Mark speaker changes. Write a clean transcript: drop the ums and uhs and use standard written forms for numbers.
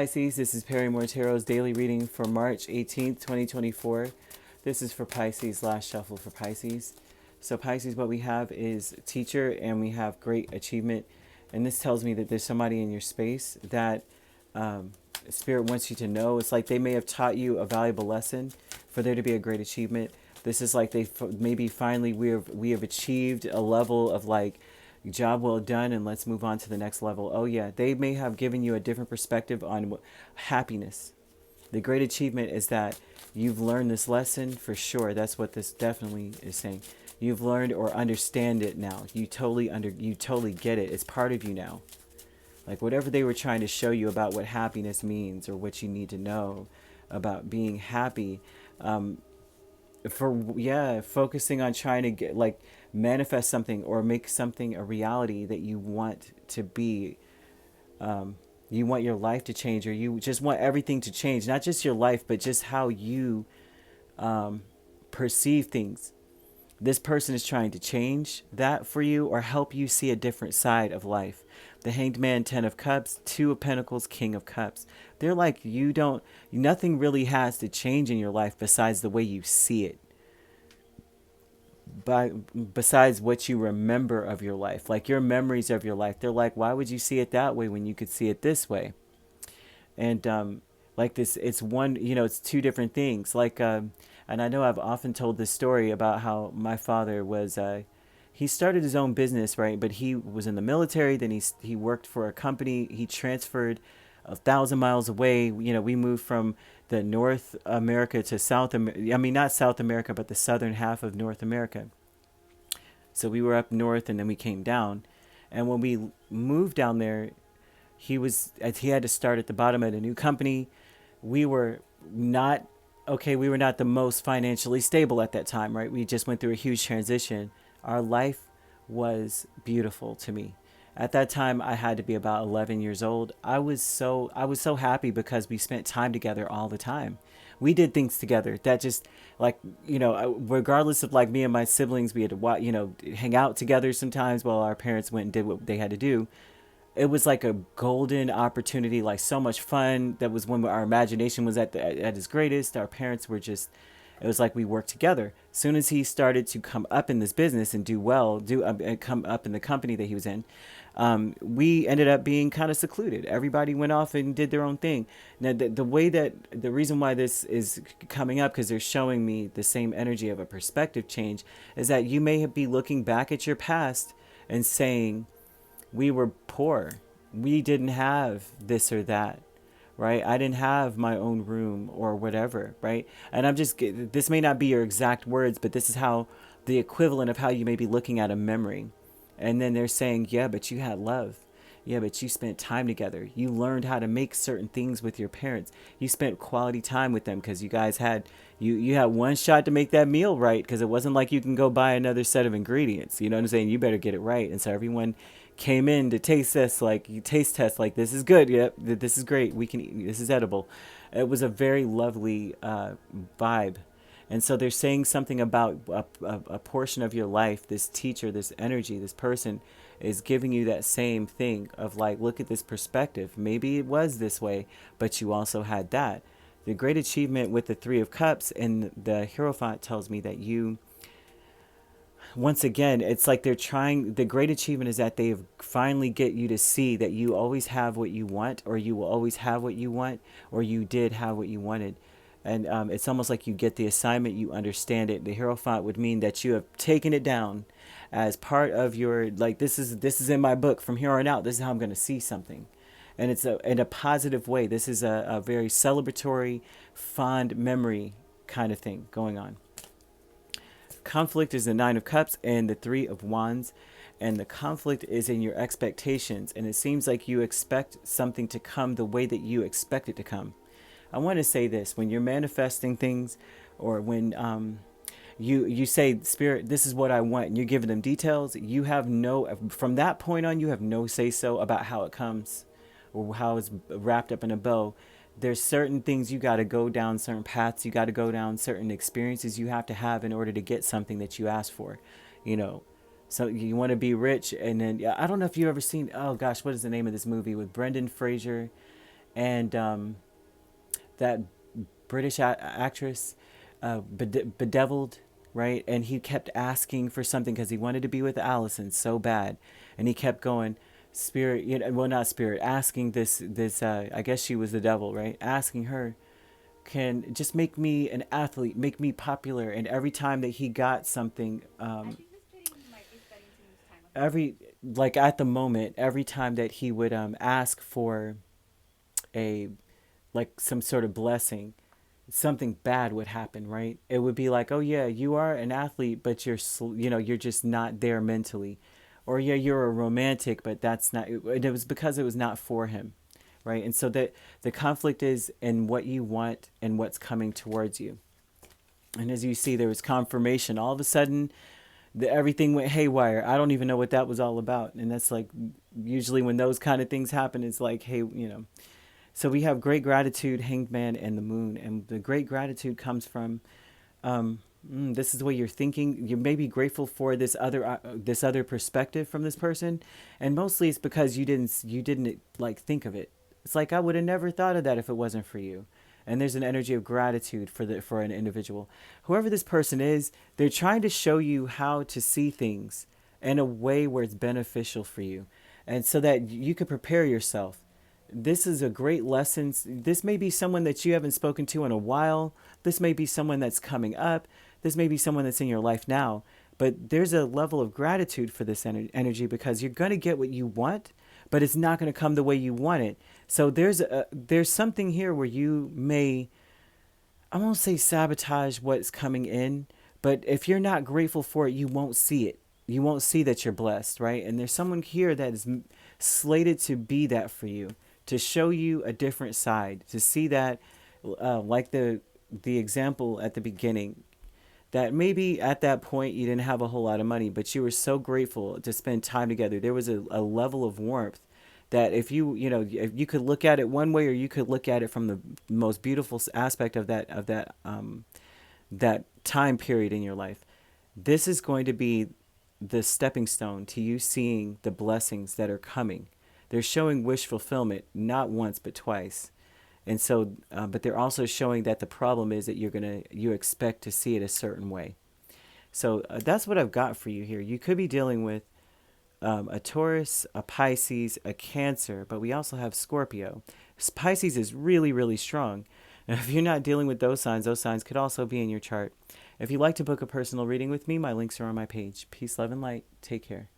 Speaker 1: Pisces, this is Perrymore Tarot's daily reading for March 18th, 2024. This is for Pisces, last shuffle for Pisces. So Pisces, what we have is teacher and we have great achievement. And this tells me that there's somebody in your space that Spirit wants you to know. It's like they may have taught you a valuable lesson for there to be a great achievement. This is like maybe finally we have achieved a level of like, job well done, and let's move on to the next level. Oh yeah, they may have given you a different perspective on happiness. The great achievement is that you've learned this lesson for sure. That's what this definitely is saying. You've learned or understand it now. You totally get it. It's part of you now. Like whatever they were trying to show you about what happiness means or what you need to know about being happy, focusing on trying to get like manifest something or make something a reality that you want to be. You want your life to change, or you just want everything to change, not just your life but just how you perceive things. This person is trying to change that for you or help you see a different side of life. The Hanged Man, 10 of Cups, 2 of Pentacles, King of Cups. They're like, nothing really has to change in your life besides the way you see it. Besides what you remember of your life, like your memories of your life. They're like, why would you see it that way when you could see it this way? And like this, it's one, it's two different things. Like, and I know I've often told this story about how my father was, he started his own business, right? But he was in the military. Then he worked for a company. He transferred 1,000 miles away. We moved from the North America to South America. I mean, not South America, but the southern half of North America. So we were up north and then we came down. And when we moved down there, he had to start at the bottom at a new company. We were not the most financially stable at that time, right? We just went through a huge transition. Our life was beautiful to me. At that time, I had to be about 11 years old. I was so happy because we spent time together all the time. We did things together that just like, regardless of like me and my siblings, we had to, hang out together sometimes while our parents went and did what they had to do. It was like a golden opportunity, like so much fun. That was when our imagination was at its greatest. Our parents were just, it was like we worked together. As soon as he started to come up in this business and come up in the company that he was in, we ended up being kind of secluded. Everybody went off and did their own thing. Now, the reason why this is coming up, because they're showing me the same energy of a perspective change, is that you may be looking back at your past and saying, we were poor. We didn't have this or that. Right? I didn't have my own room or whatever, right? And this may not be your exact words, but this is how the equivalent of how you may be looking at a memory. And then they're saying, yeah, but you had love. Yeah, but you spent time together. You learned how to make certain things with your parents. You spent quality time with them because you guys had, you had one shot to make that meal right, because it wasn't like you can go buy another set of ingredients. You know what I'm saying? You better get it right. And so everyone came in to taste test, like this is good. Yep, this is great. We can eat. This is edible. It was a very lovely vibe. And so they're saying something about a portion of your life. This teacher, this energy, this person is giving you that same thing of like, look at this perspective. Maybe it was this way, but you also had that. The great achievement with the 3 of Cups and the Hierophant tells me that you, once again, it's like the great achievement is that they finally get you to see that you always have what you want, or you will always have what you want, or you did have what you wanted. And it's almost like you get the assignment, you understand it. The Hierophant would mean that you have taken it down as part of your, like, this is in my book. From here on out, this is how I'm going to see something. And it's in a positive way. This is a very celebratory, fond memory kind of thing going on. Conflict is the 9 of Cups and the 3 of Wands. And the conflict is in your expectations. And it seems like you expect something to come the way that you expect it to come. I want to say this. When you're manifesting things, or when you say, Spirit, this is what I want, and you're giving them details, from that point on, you have no say-so about how it comes or how it's wrapped up in a bow. There's certain things you got to go down, certain paths you got to go down, certain experiences you have to have in order to get something that you ask for. So you want to be rich, and then I don't know if you've ever seen, oh gosh, what is the name of this movie with Brendan Fraser And that British actress, bedeviled, right? And he kept asking for something because he wanted to be with Allison so bad, and he kept going, spirit, well, not spirit, asking this. I guess she was the devil, right? Asking her, can just make me an athlete, make me popular. And every time that he got something, every like at the moment, every time that he would ask for a like some sort of blessing, something bad would happen, right? It would be like, oh yeah, you are an athlete, but you're just not there mentally, or yeah, you're a romantic, but that's not. It was because it was not for him, right? And so that the conflict is in what you want and what's coming towards you. And as you see, there was confirmation. All of a sudden, everything went haywire. I don't even know what that was all about. And that's like usually when those kind of things happen, it's like, hey, So we have great gratitude, Hanged Man, and the Moon. And the great gratitude comes from this is the way you're thinking. You may be grateful for this other perspective from this person, and mostly it's because you didn't like think of it. It's like I would have never thought of that if it wasn't for you. And there's an energy of gratitude for an individual. Whoever this person is, they're trying to show you how to see things in a way where it's beneficial for you, and so that you can prepare yourself. This is a great lesson. This may be someone that you haven't spoken to in a while. This may be someone that's coming up. This may be someone that's in your life now. But there's a level of gratitude for this energy because you're going to get what you want, but it's not going to come the way you want it. So there's something here where you may, I won't say sabotage what's coming in, but if you're not grateful for it, you won't see it. You won't see that you're blessed, right? And there's someone here that is slated to be that for you, to show you a different side, to see that, like the example at the beginning, that maybe at that point you didn't have a whole lot of money, but you were so grateful to spend time together. There was a level of warmth that if you could look at it one way, or you could look at it from the most beautiful aspect of that time period in your life. This is going to be the stepping stone to you seeing the blessings that are coming. They're showing wish fulfillment not once but twice. And so, but they're also showing that the problem is that you expect to see it a certain way. So that's what I've got for you here. You could be dealing with a Taurus, a Pisces, a Cancer, but we also have Scorpio. Pisces is really, really strong. If you're not dealing with those signs could also be in your chart. If you'd like to book a personal reading with me, my links are on my page. Peace, love, and light. Take care.